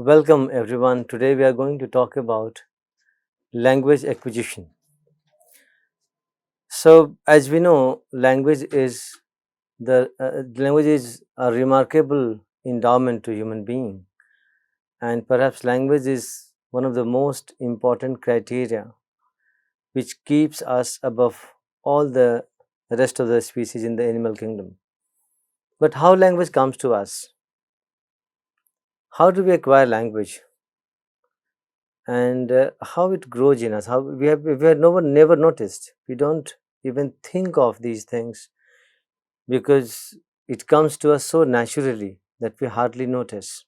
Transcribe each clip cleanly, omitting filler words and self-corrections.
Welcome everyone. Today we are going to talk about language acquisition. So, as we know, language is a remarkable endowment to human being, and perhaps language is one of the most important criteria which keeps us above all the rest of the species in the animal kingdom. But how language comes to us? How do we acquire language? And how it grows in us, how we have never noticed, we don't even think of these things because it comes to us so naturally that we hardly notice.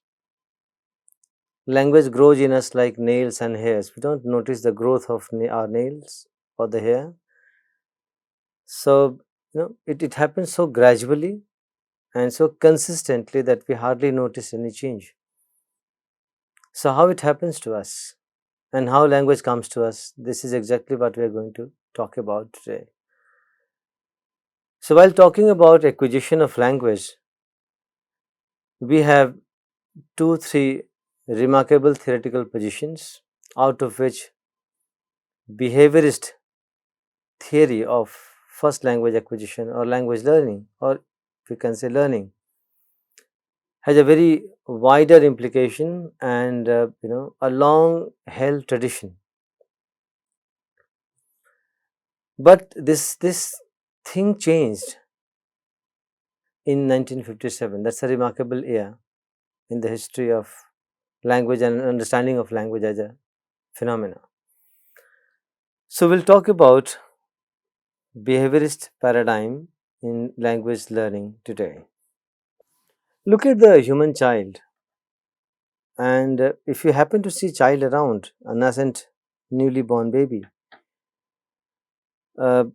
Language grows in us like nails and hairs. We don't notice the growth of our nails or the hair. So it happens so gradually and so consistently that we hardly notice any change. So how it happens to us and how language comes to us, this is exactly what we are going to talk about today. So, while talking about acquisition of language, we have three remarkable theoretical positions, out of which behaviorist theory of first language acquisition or language learning, or we can say learning, has a very wider implication and a long held tradition. But this thing changed in 1957. That's a remarkable year in the history of language and understanding of language as a phenomena. So, we'll talk about behaviorist paradigm in language learning today. Look at the human child, and if you happen to see child around, a nascent newly born baby, uh,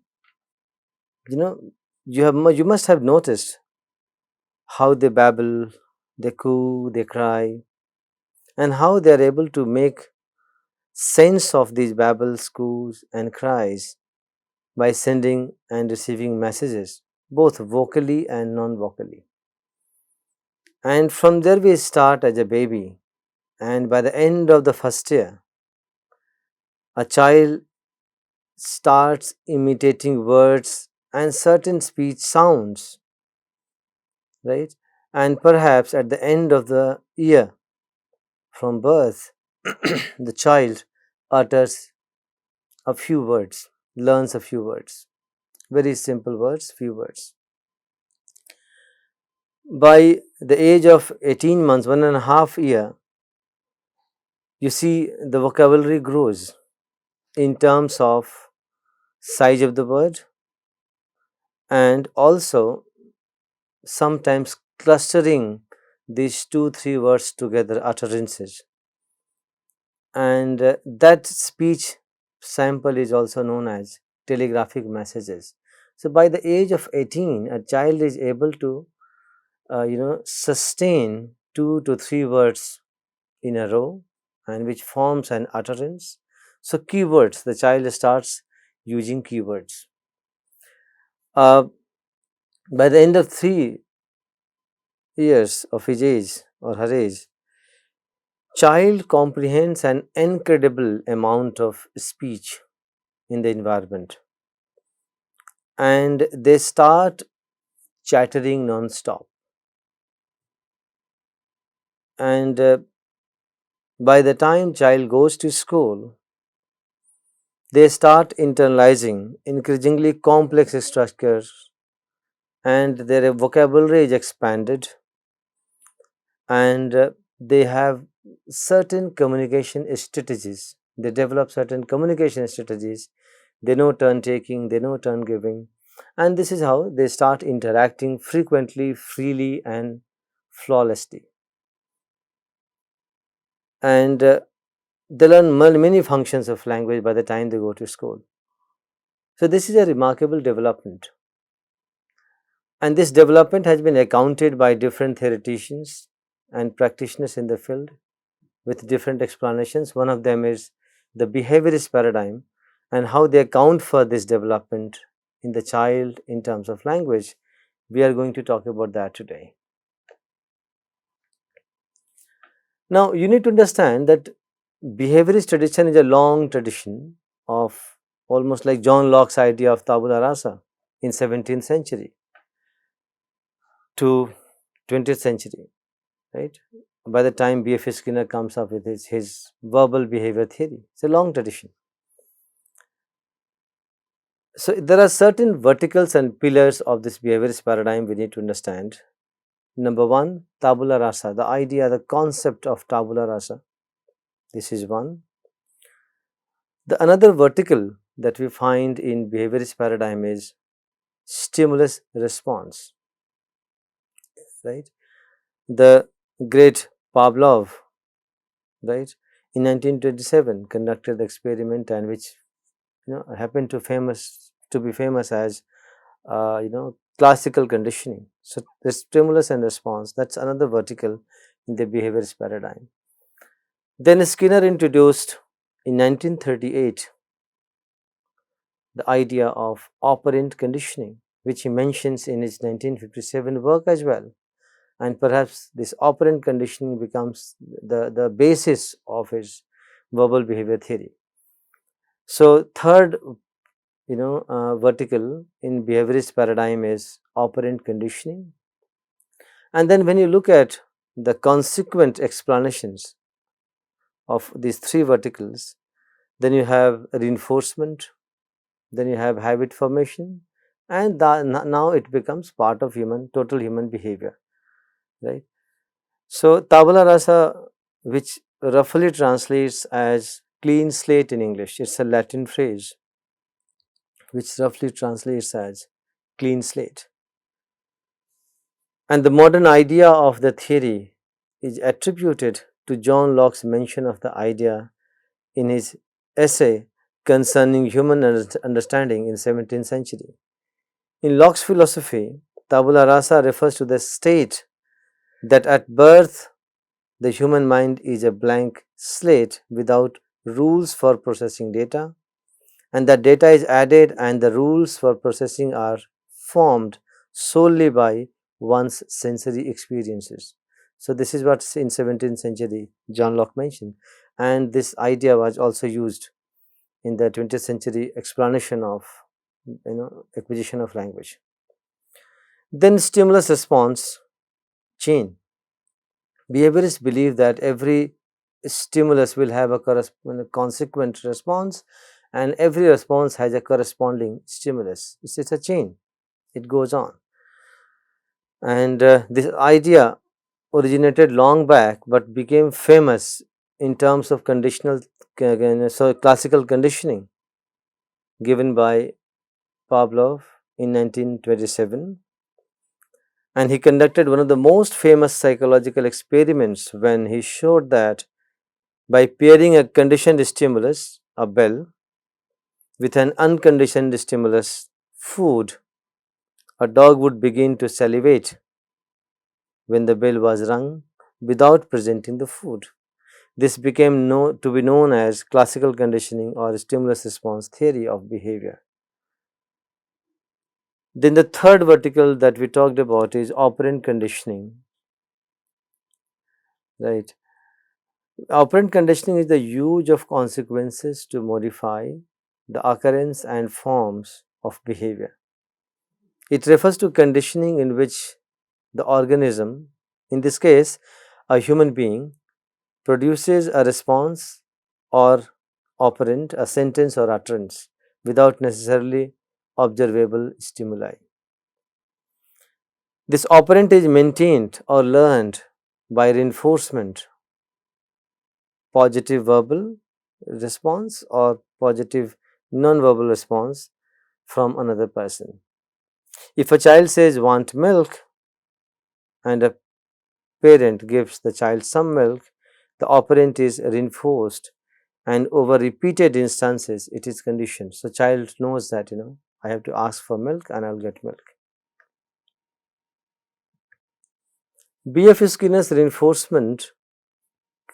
you know you must have noticed how they babble, they coo, they cry, and how they are able to make sense of these babbles, coos, and cries by sending and receiving messages, both vocally and non vocally. And from there, we start as a baby, and by the end of the first year, a child starts imitating words and certain speech sounds, right? And perhaps at the end of the year from birth, the child utters a few words, learns a few words, very simple words, few words. By the age of 18 months, 1.5 years, you see the vocabulary grows in terms of size of the word and also sometimes clustering these 2 3 words together, utterances, and that speech sample is also known as telegraphic messages. So by the age of 18, a child is able to sustain 2 to 3 words in a row, and which forms an utterance. So keywords, the child starts using keywords. By the end of 3 years of his age or her age, child comprehends an incredible amount of speech in the environment, and they start chattering non-stop. And by the time child goes to school, they start internalizing increasingly complex structures, and their vocabulary is expanded, and they have certain communication strategies. They develop certain communication strategies. They know turn taking, they know turn giving, and this is how they start interacting frequently, freely, and flawlessly. And they learn many functions of language by the time they go to school. So, this is a remarkable development. And this development has been accounted by different theoreticians and practitioners in the field with different explanations. One of them is the behaviorist paradigm and how they account for this development in the child in terms of language. We are going to talk about that today. Now, you need to understand that behaviorist tradition is a long tradition of almost like John Locke's idea of tabula rasa in 17th century to 20th century, right? By the time B.F.Skinner comes up with his verbal behavior theory, it's a long tradition. So, there are certain verticals and pillars of this behaviorist paradigm we need to understand. Number one, tabula rasa, the idea, the concept of tabula rasa. This is one. The another vertical that we find in behaviorist paradigm is stimulus response, right? The great Pavlov, right, in 1927 conducted the experiment, and which happened to be famous as classical conditioning. So, the stimulus and response, that's another vertical in the behaviorist paradigm. Then Skinner introduced in 1938 the idea of operant conditioning, which he mentions in his 1957 work as well. And perhaps this operant conditioning becomes the basis of his verbal behavior theory. So, third vertical in behaviorist paradigm is operant conditioning. And then when you look at the consequent explanations of these three verticals, then you have reinforcement, then you have habit formation, and now it becomes part of total human behavior, right? So, tabula rasa, which roughly translates as clean slate in English, it's a Latin phrase which roughly translates as clean slate. And the modern idea of the theory is attributed to John Locke's mention of the idea in his essay concerning human understanding in 17th century. In Locke's philosophy, tabula rasa refers to the state that at birth the human mind is a blank slate without rules for processing data, and that data is added and the rules for processing are formed solely by one's sensory experiences. So, this is what in 17th century John Locke mentioned, and this idea was also used in the 20th century explanation of acquisition of language. Then stimulus response chain. Behaviorists believe that every stimulus will have a consequent response, and every response has a corresponding stimulus. It's a chain, it goes on. And this idea originated long back but became famous in terms of classical conditioning given by Pavlov in 1927. And he conducted one of the most famous psychological experiments when he showed that by pairing a conditioned stimulus, a bell, with an unconditioned stimulus, food, a dog would begin to salivate when the bell was rung without presenting the food. This became to be known as classical conditioning or stimulus response theory of behavior. Then the third vertical that we talked about is operant conditioning, right? Operant conditioning is the use of consequences to modify the occurrence and forms of behavior. It refers to conditioning in which the organism, in this case a human being, produces a response or operant, a sentence or utterance without necessarily observable stimuli. This operant is maintained or learned by reinforcement, positive verbal response or positive non-verbal response from another person. If a child says want milk and a parent gives the child some milk, the operant is reinforced, and over repeated instances it is conditioned. So, child knows that I have to ask for milk and I will get milk. B.F. Skinner's reinforcement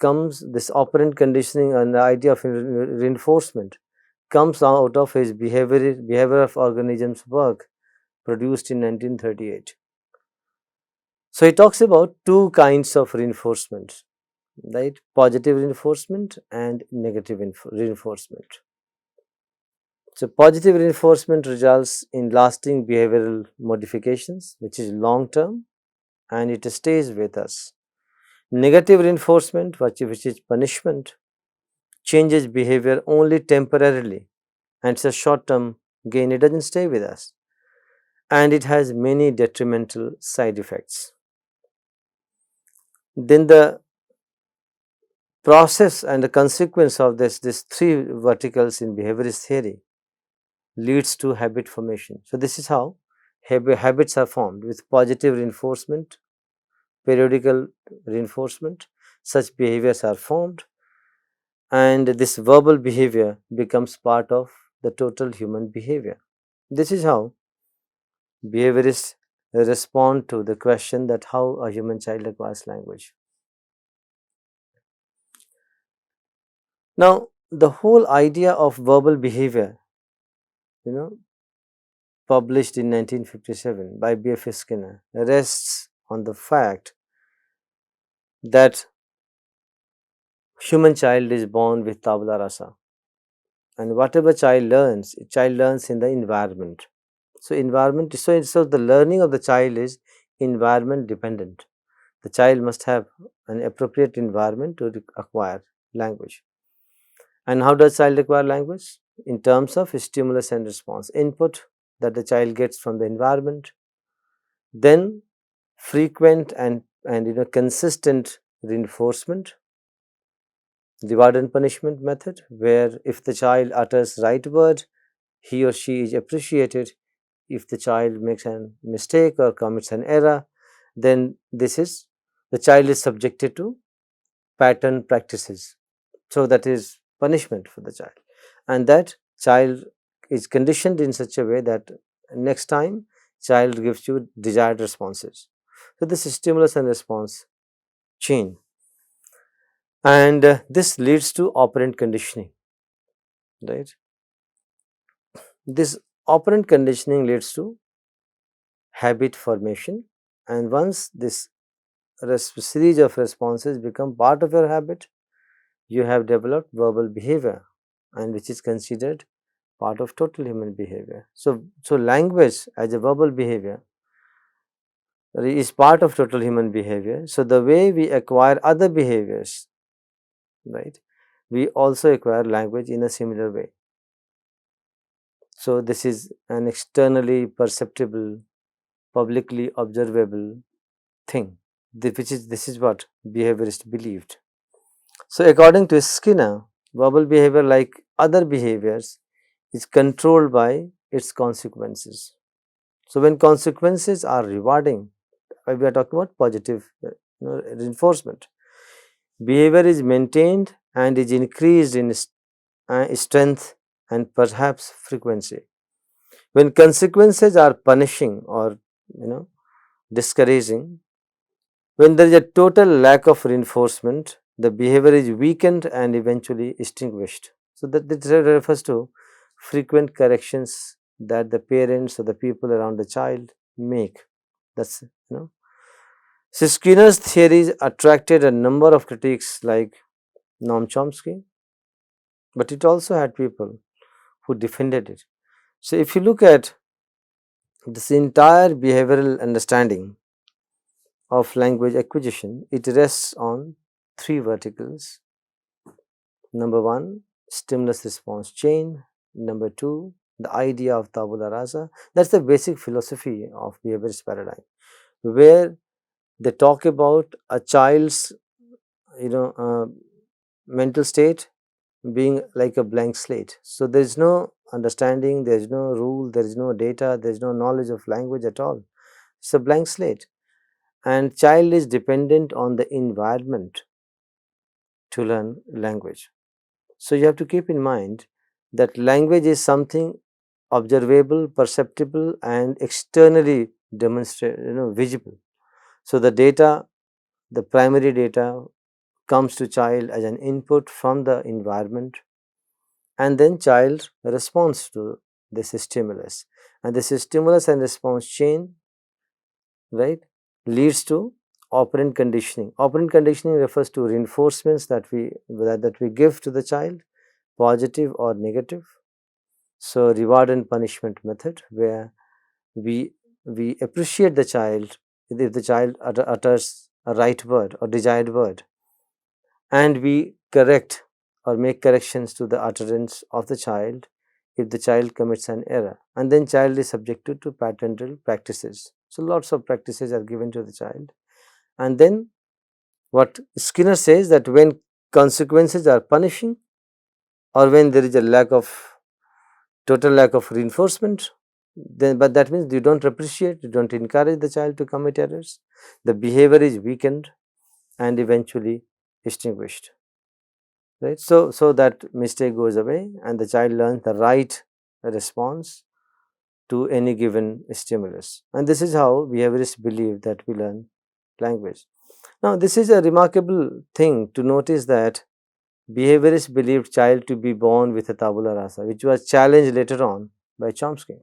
this operant conditioning and the idea of reinforcement comes out of his behavior of organisms work produced in 1938. So, he talks about two kinds of reinforcement. right? Positive reinforcement and negative reinforcement. So, positive reinforcement results in lasting behavioral modifications, which is long term and it stays with us. Negative reinforcement, which is punishment, changes behavior only temporarily and it's a short term gain, it doesn't stay with us and it has many detrimental side effects. Then the process and the consequence of these three verticals in behaviorist theory leads to habit formation. So, this is how habits are formed with positive reinforcement, periodical reinforcement, such behaviors are formed and this verbal behavior becomes part of the total human behavior. This is how behaviorists respond to the question that how a human child acquires language. Now, the whole idea of verbal behavior, you know, published in 1957 by B.F.Skinner, rests on the fact that human child is born with tabula rasa, and whatever child learns in the environment. So, so the learning of the child is environment dependent. The child must have an appropriate environment to acquire language. And how does child acquire language? In terms of stimulus and response, input that the child gets from the environment, then frequent and consistent reinforcement, reward and punishment method, where if the child utters right word, he or she is appreciated. If the child makes a mistake or commits an error, then the child is subjected to pattern practices. So, that is punishment for the child, and that child is conditioned in such a way that next time child gives you desired responses. So, this is stimulus and response chain, and this leads to operant conditioning, right. This operant conditioning leads to habit formation, and once this series of responses become part of your habit, you have developed verbal behavior, and which is considered part of total human behavior. So language as a verbal behavior is part of total human behavior. So, the way we acquire other behaviors, right, we also acquire language in a similar way. So, this is an externally perceptible, publicly observable thing, this is what behaviorists believed. So, according to Skinner, verbal behavior, like other behaviors, is controlled by its consequences. So, when consequences are rewarding, we are talking about positive reinforcement, behavior is maintained and is increased in strength and perhaps frequency. When consequences are punishing or discouraging, when there is a total lack of reinforcement, the behavior is weakened and eventually extinguished. So, that this refers to frequent corrections that the parents or the people around the child make. That's So, Skinner's theories attracted a number of critics like Noam Chomsky, but it also had people who defended it. So, if you look at this entire behavioral understanding of language acquisition, it rests on three verticals. Number one, stimulus response chain. Number two, the idea of tabula rasa. That's the basic philosophy of behaviorist paradigm, where they talk about a child's you know uh, mental state being like a blank slate. So, there is no understanding, there is no rule, there is no data, there is no knowledge of language at all. It's a blank slate, and child is dependent on the environment to learn language. So, you have to keep in mind that language is something observable, perceptible, and externally visible. So, the primary data comes to child as an input from the environment, and then child responds to this stimulus, and this stimulus and response chain, right, leads to operant conditioning. Operant conditioning refers to reinforcements that we give to the child, positive or negative. So, reward and punishment method, where we appreciate the child if the child utters a right word or desired word, and we correct or make corrections to the utterance of the child if the child commits an error, and then child is subjected to parental practices. So, lots of practices are given to the child, and then what Skinner says, that when consequences are punishing or when there is a total lack of reinforcement, then but that means you don't appreciate, you don't encourage the child to commit errors, the behavior is weakened and eventually extinguished, right. So that mistake goes away and the child learns the right response to any given stimulus, and this is how behaviorists believe that we learn language. Now, this is a remarkable thing to notice, that behaviorists believed child to be born with a tabula rasa, which was challenged later on by Chomsky,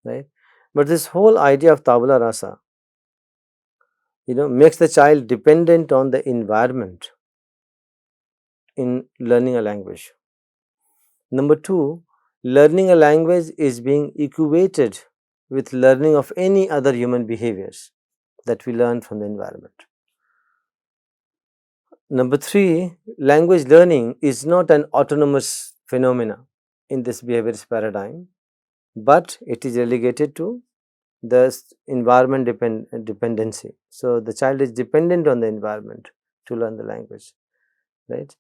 right. But this whole idea of tabula rasa, makes the child dependent on the environment in learning a language. Number two, learning a language is being equated with learning of any other human behaviors that we learn from the environment. Number three, language learning is not an autonomous phenomena in this behaviorist paradigm, but it is relegated to the environment dependency. So, the child is dependent on the environment to learn the language, right.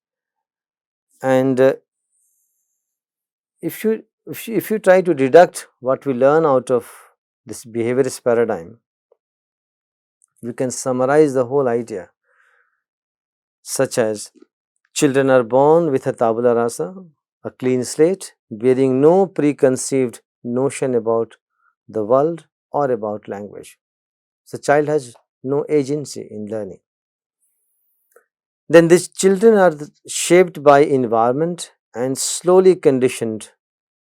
And if you try to deduct what we learn out of this behaviorist paradigm, we can summarize the whole idea, such as children are born with a tabula rasa, a clean slate, bearing no preconceived notion about the world or about language. So, child has no agency in learning. Then these children are shaped by environment and slowly conditioned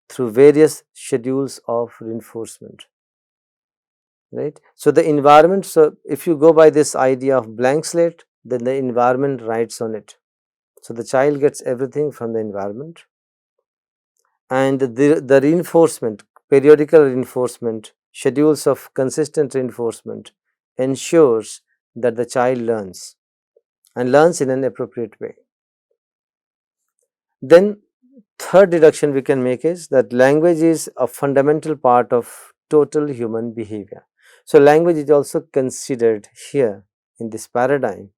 through various schedules of reinforcement, right. So, the environment, so if you go by this idea of blank slate, then the environment writes on it. So, the child gets everything from the environment, and the reinforcement, periodical reinforcement, schedules of consistent reinforcement ensures that the child learns and learns in an appropriate way. Then third deduction we can make is that language is a fundamental part of total human behavior. So, language is also considered here in this paradigm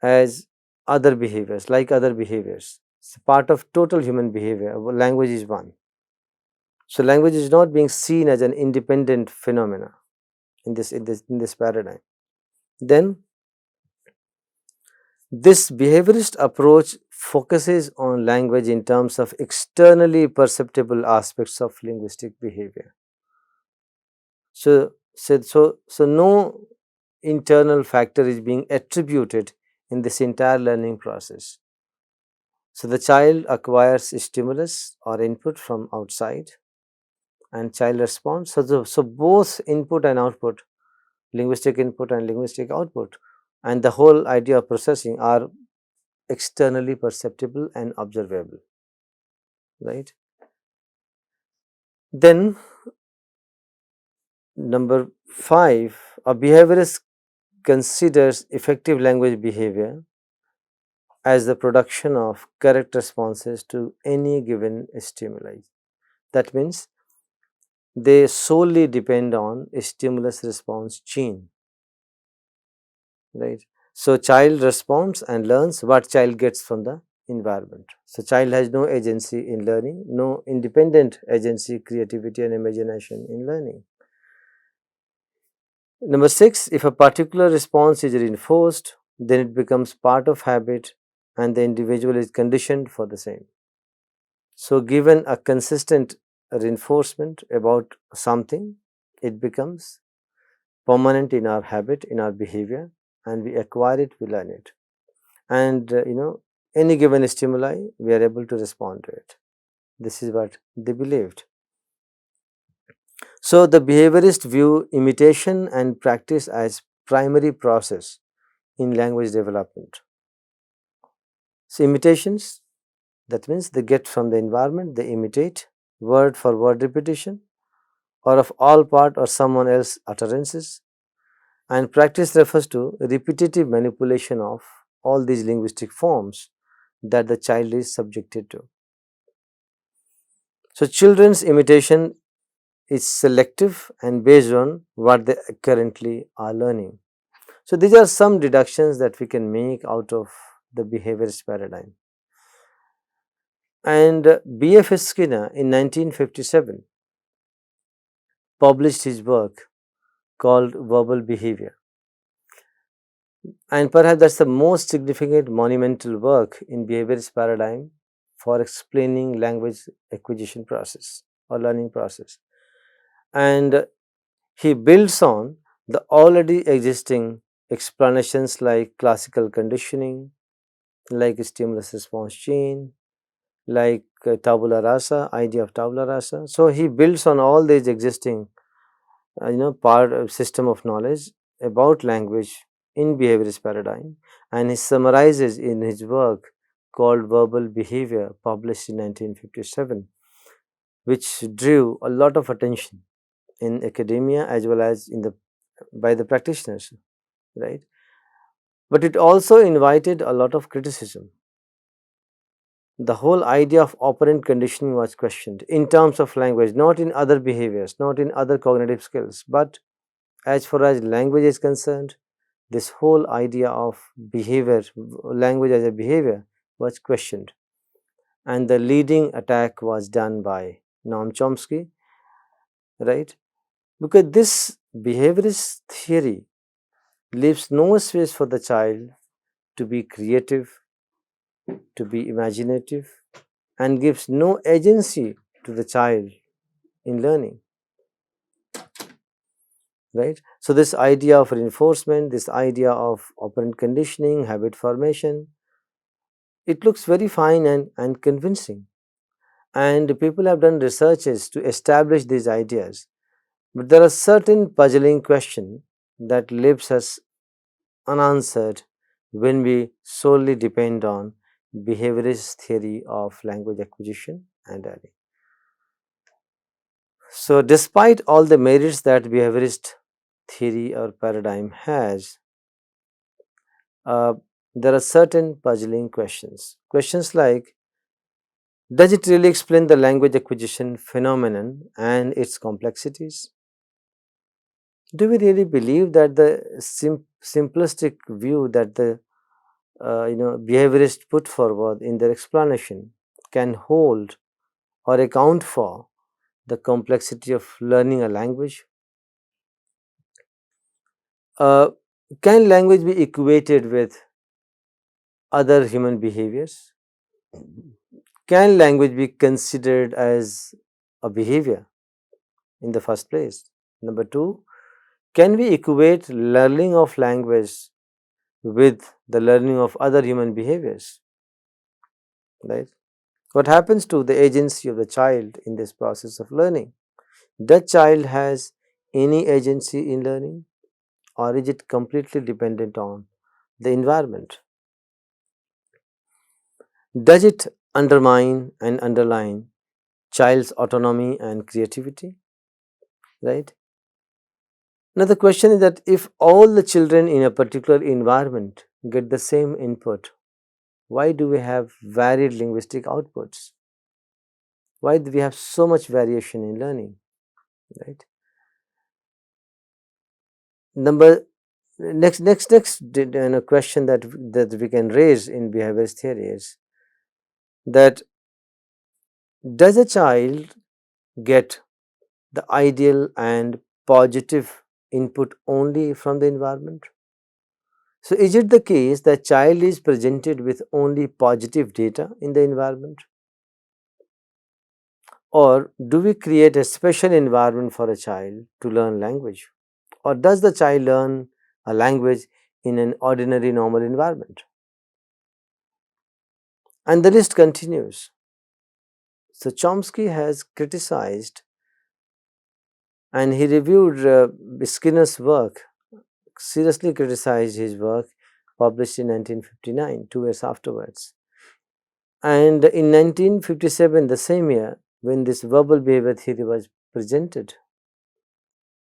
as other behaviors, like other behaviors. It's part of total human behavior. Language is one. So, language is not being seen as an independent phenomena in this paradigm. Then this behaviorist approach focuses on language in terms of externally perceptible aspects of linguistic behavior. So no internal factor is being attributed in this entire learning process. So, the child acquires stimulus or input from outside and child responds. So both input and output, linguistic input and linguistic output, and the whole idea of processing are externally perceptible and observable, right. Then number 5, a behaviorist considers effective language behavior as the production of correct responses to any given stimuli. That means they solely depend on a stimulus response chain, right. So, child responds and learns what child gets from the environment. So, child has no agency in learning, no independent agency, creativity and imagination in learning. Number 6, if a particular response is reinforced, then it becomes part of habit and the individual is conditioned for the same. So, given a consistent reinforcement about something, it becomes permanent in our habit, in our behavior, and we acquire it, we learn it. And any given stimuli, we are able to respond to it. This is what they believed. So, the behaviorists view imitation and practice as primary process in language development. So, imitations, that means they get from the environment, they imitate word for word repetition or of all part or someone else utterances, and practice refers to repetitive manipulation of all these linguistic forms that the child is subjected to. So, children's imitation is selective and based on what they currently are learning. So, these are some deductions that we can make out of the behaviorist paradigm. And B.F.Skinner in 1957 published his work called Verbal Behaviour, and perhaps that's the most significant monumental work in behaviorist paradigm for explaining language acquisition process or learning process. And he builds on the already existing explanations like classical conditioning, like stimulus response chain, like tabula rasa, idea of tabula rasa. So, he builds on all these existing part of system of knowledge about language in behaviorist paradigm, and he summarizes in his work called Verbal Behaviour, published in 1957, which drew a lot of attention in academia as well as in the by the practitioners, right? But it also invited a lot of criticism. The whole idea of operant conditioning was questioned in terms of language, not in other behaviors, not in other cognitive skills, but as far as language is concerned, this whole idea of behavior, language as a behavior, was questioned. And the leading attack was done by Noam Chomsky, right? Because this behaviorist theory leaves no space for the child to be creative, to be imaginative, and gives no agency to the child in learning, right? So, this idea of reinforcement, this idea of operant conditioning, habit formation, it looks very fine and convincing, and people have done researches to establish these ideas, but there are certain puzzling questions that leaves us unanswered when we solely depend on behaviorist theory of language acquisition and learning. So, despite all the merits that behaviorist theory or paradigm has, uh, there are certain puzzling questions. Questions like, does it really explain the language acquisition phenomenon and its complexities? Do we really believe that the simplistic view that the behaviorists put forward in their explanation can hold or account for the complexity of learning a language? Uh, can language be equated with other human behaviors? Can language be considered as a behavior in the first place? Number two, can we equate learning of language with the learning of other human behaviors? Right? What happens to the agency of the child in this process of learning? Does child has any agency in learning, or is it completely dependent on the environment? Does it undermine and underline child's autonomy and creativity? Right? Now, the question is that if all the children in a particular environment get the same input, why do we have varied linguistic outputs? Why do we have so much variation in learning? Right? Number next question that we can raise in behaviorist theory is that, does a child get the ideal and positive input only from the environment? So, is it the case that child is presented with only positive data in the environment, or do we create a special environment for a child to learn language, or does the child learn a language in an ordinary normal environment? And the list continues. So, Chomsky has criticized and he reviewed Skinner's work seriously criticized his work, published in 1959, 2 years afterwards. And in 1957, the same year, when this verbal behavior theory was presented,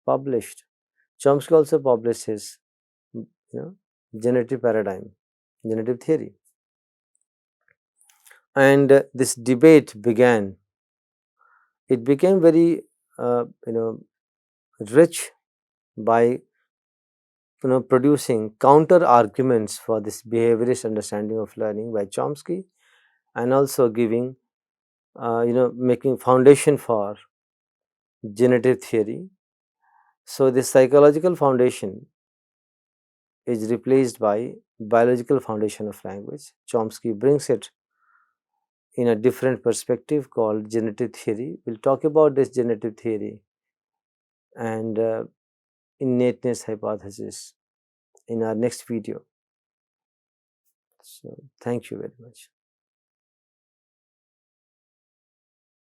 published, Chomsky also published his, generative paradigm, generative theory. And this debate began. It became very, rich by producing counter arguments for this behaviorist understanding of learning by Chomsky, and also giving, making foundation for generative theory. So the psychological foundation is replaced by biological foundation of language. Chomsky brings it in a different perspective called generative theory. We'll talk about this generative theory and innateness hypothesis in our next video. So thank you very much.